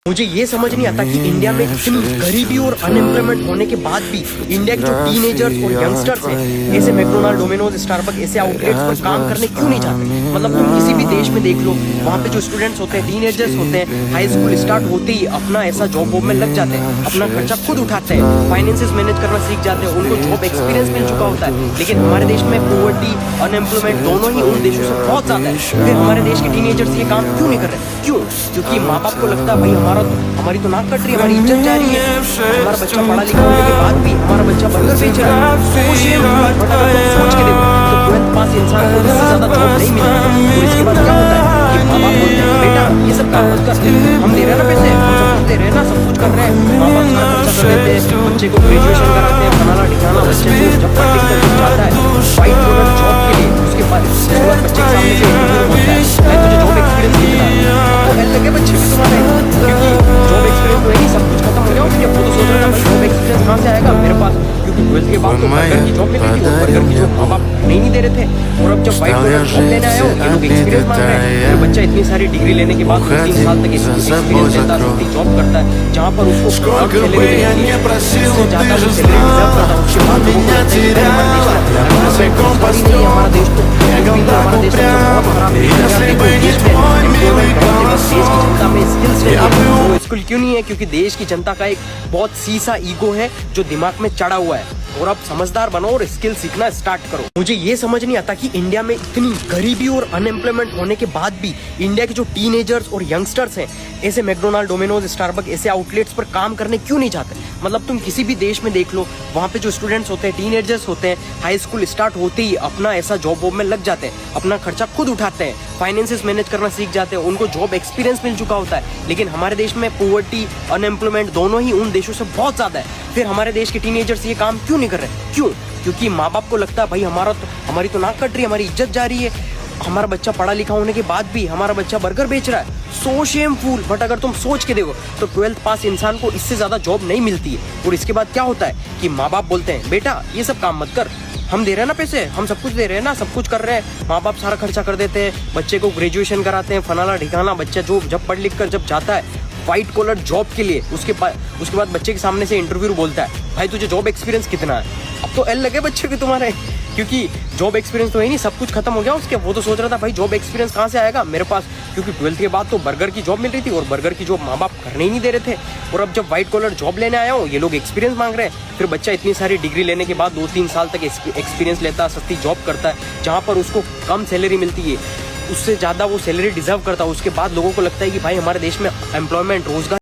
मुझे ये समझ नहीं आता कि इंडिया में इतनी गरीबी और अनएम्प्लॉयमेंट होने के बाद भी इंडिया के जो टीनेजर्स और यंगस्टर्स हैं ऐसे मैकडोनाल्ड, डोमिनोज, स्टारबक्स ऐसे आउटलेट्स पर काम करने क्यों नहीं जाते। मतलब तुम किसी भी देश में देख लो, वहाँ पे जो स्टूडेंट्स होते हैं, टीनेजर्स होते हैं, हाई स्कूल स्टार्ट होते ही अपना ऐसा जॉब में लग जाते हैं, अपना खर्चा खुद उठाते हैं, फाइनेंसेस मैनेज करना सीख जाते हैं, उनको जॉब एक्सपीरियंस मिल चुका होता है। लेकिन हमारे देश में पॉवर्टी, अनएम्प्लॉयमेंट दोनों ही उन देशों से बहुत ज्यादा है। फिर हमारे देश के टीनेजर्स ये काम क्यों नहीं कर रहे? क्यों? क्योंकि माँ बाप को लगता है भाई हमारी तो नाक कट रही है, हमारी इज्जत जा रही है, हमारा बच्चा पढ़ा लिखा होने के बाद भी हमारा बच्चा बर्गर बेच रहा है। सोच के देखो तो 12th पास इंसान को इससे ज्यादा जॉब नहीं मिलता। और इसके बाद क्या होता है कि माँ बाप बोलते हैं बेटा ये सब काम मत कर, हम दे रहे हैं ना पैसे, हम सब कुछ दे रहे हैं ना, सब कुछ कर रहे हैं। माँ बाप सारा खर्चा कर देते हैं, बच्चे को ग्रेजुएशन कराते हैं, फलाना ठिकाना, बच्चे को जब पढ़ लिख कर जाता है फाइट कॉलर जॉब के लिए, उसके बाद बच्चे के सामने से इंटरव्यू होता है, तुझे जॉब एक्सपीरियंस कितना है, आपको हेल्प लगे बच्चे भी तुम्हारे, क्योंकि जॉब एक्सपीरियंस तो नहीं, सब कुछ खत्म हो गया। उसके वो तो सोच रहा था भाई जॉब एक्सपीरियंस कहाँ से आएगा मेरे पास, क्योंकि 12th के बाद तो बर्गर की जॉब मिल रही थी, बर्गर की जॉब माँ बाप नहीं दे रहे थे। और अब जब वाइट कॉलर जॉब लेने आए हो ये लोग एक्सपीरियंस मांग रहे हैं। फिर बच्चा इतनी सारी डिग्री लेने के बाद 3 साल तक एक्सपीरियंस लेता है, जॉब करता है, जहाँ पर उसको कम सैलरी मिलती है, उससे ज़्यादा वो सैलरी डिजर्व करता है। उसके बाद लोगों को लगता है कि हमारा देश नहीं है, हमारा देश तो हमारा देश बहुत खराब है। देश की जनता में स्किल्स है, स्किल क्यों नहीं है? क्योंकि देश की जनता का एक बहुत सीसा ईगो है जो दिमाग में चढ़ा हुआ है। और अब समझदार बनो और स्किल सीखना स्टार्ट करो। मुझे ये समझ नहीं आता कि इंडिया में इतनी गरीबी और अनएम्प्लॉयमेंट होने के बाद भी इंडिया के जो टीनेजर्स और यंगस्टर्स हैं ऐसे मैकडोनाल्ड, डोमिनोज, स्टारबक्स ऐसे आउटलेट्स पर काम करने क्यों नहीं जाते। मतलब तुम किसी भी देश में देख लो, वहाँ पे जो स्टूडेंट्स होते हैं, टीनेजर्स होते हैं, हाई स्कूल स्टार्ट होते ही अपना ऐसा जॉब में लग जाते हैं, अपना खर्चा खुद उठाते हैं, फाइनेंसेस मैनेज करना सीख जाते हैं, उनको जॉब एक्सपीरियंस मिल चुका होता है। लेकिन हमारे देश में पॉवर्टी, अनएम्प्लॉयमेंट दोनों ही उन देशों से बहुत ज्यादा है। फिर हमारे देश के टीनेजर्स ये काम क्यों नहीं कर रहे? क्यों? क्योंकि माँ बाप को लगता है भाई हमारी तो नाक कट रही है, हमारी इज्जत जा रही है, हमारा बच्चा पढ़ा लिखा होने के बाद भी हमारा बच्चा बर्गर बेच रहा है। सो शेमफुल। बट अगर तुम सोच के देखो तो 12th पास इंसान को इससे ज्यादा जॉब नहीं मिलती है। और इसके बाद क्या होता है कि माँ बाप बोलते हैं बेटा ये सब काम मत कर, हम दे रहे हैं ना पैसे, हम सब कुछ दे रहे हैं ना, सब कुछ कर रहे हैं। माँ बाप सारा खर्चा कर देते हैं, बच्चे को ग्रेजुएशन कराते हैं, फलाना ठिकाना, बच्चा जो जब पढ़ लिख कर जब जाता है व्हाइट कॉलर जॉब के लिए, उसके बाद बच्चे के सामने से इंटरव्यू बोलता है भाई तुझे जॉब एक्सपीरियंस कितना है। अब तो एल लगे बच्चे के तुम्हारे, क्योंकि जॉब एक्सपीरियंस तो है नहीं, सब कुछ खत्म हो गया उसके। वो तो सोच रहा था भाई जॉब एक्सपीरियंस कहाँ से आएगा मेरे पास, क्योंकि 12th के बाद तो बर्गर की जॉब मिल रही थी और बर्गर की जॉब माँ बाप करने ही नहीं दे रहे थे। और अब जब व्हाइट कॉलर जॉब लेने आया हूँ ये लोग एक्सपीरियंस मांग रहे हैं। फिर बच्चा इतनी सारी डिग्री लेने के बाद 2-3 साल तक एक्सपीरियंस लेता है, सस्ती जॉब करता है, जहाँ पर उसको कम सैलरी मिलती है, उससे ज़्यादा वो सैलरी डिजर्व करता है। उसके बाद लोगों को लगता है कि भाई हमारे देश में एम्प्लॉयमेंट, रोजगार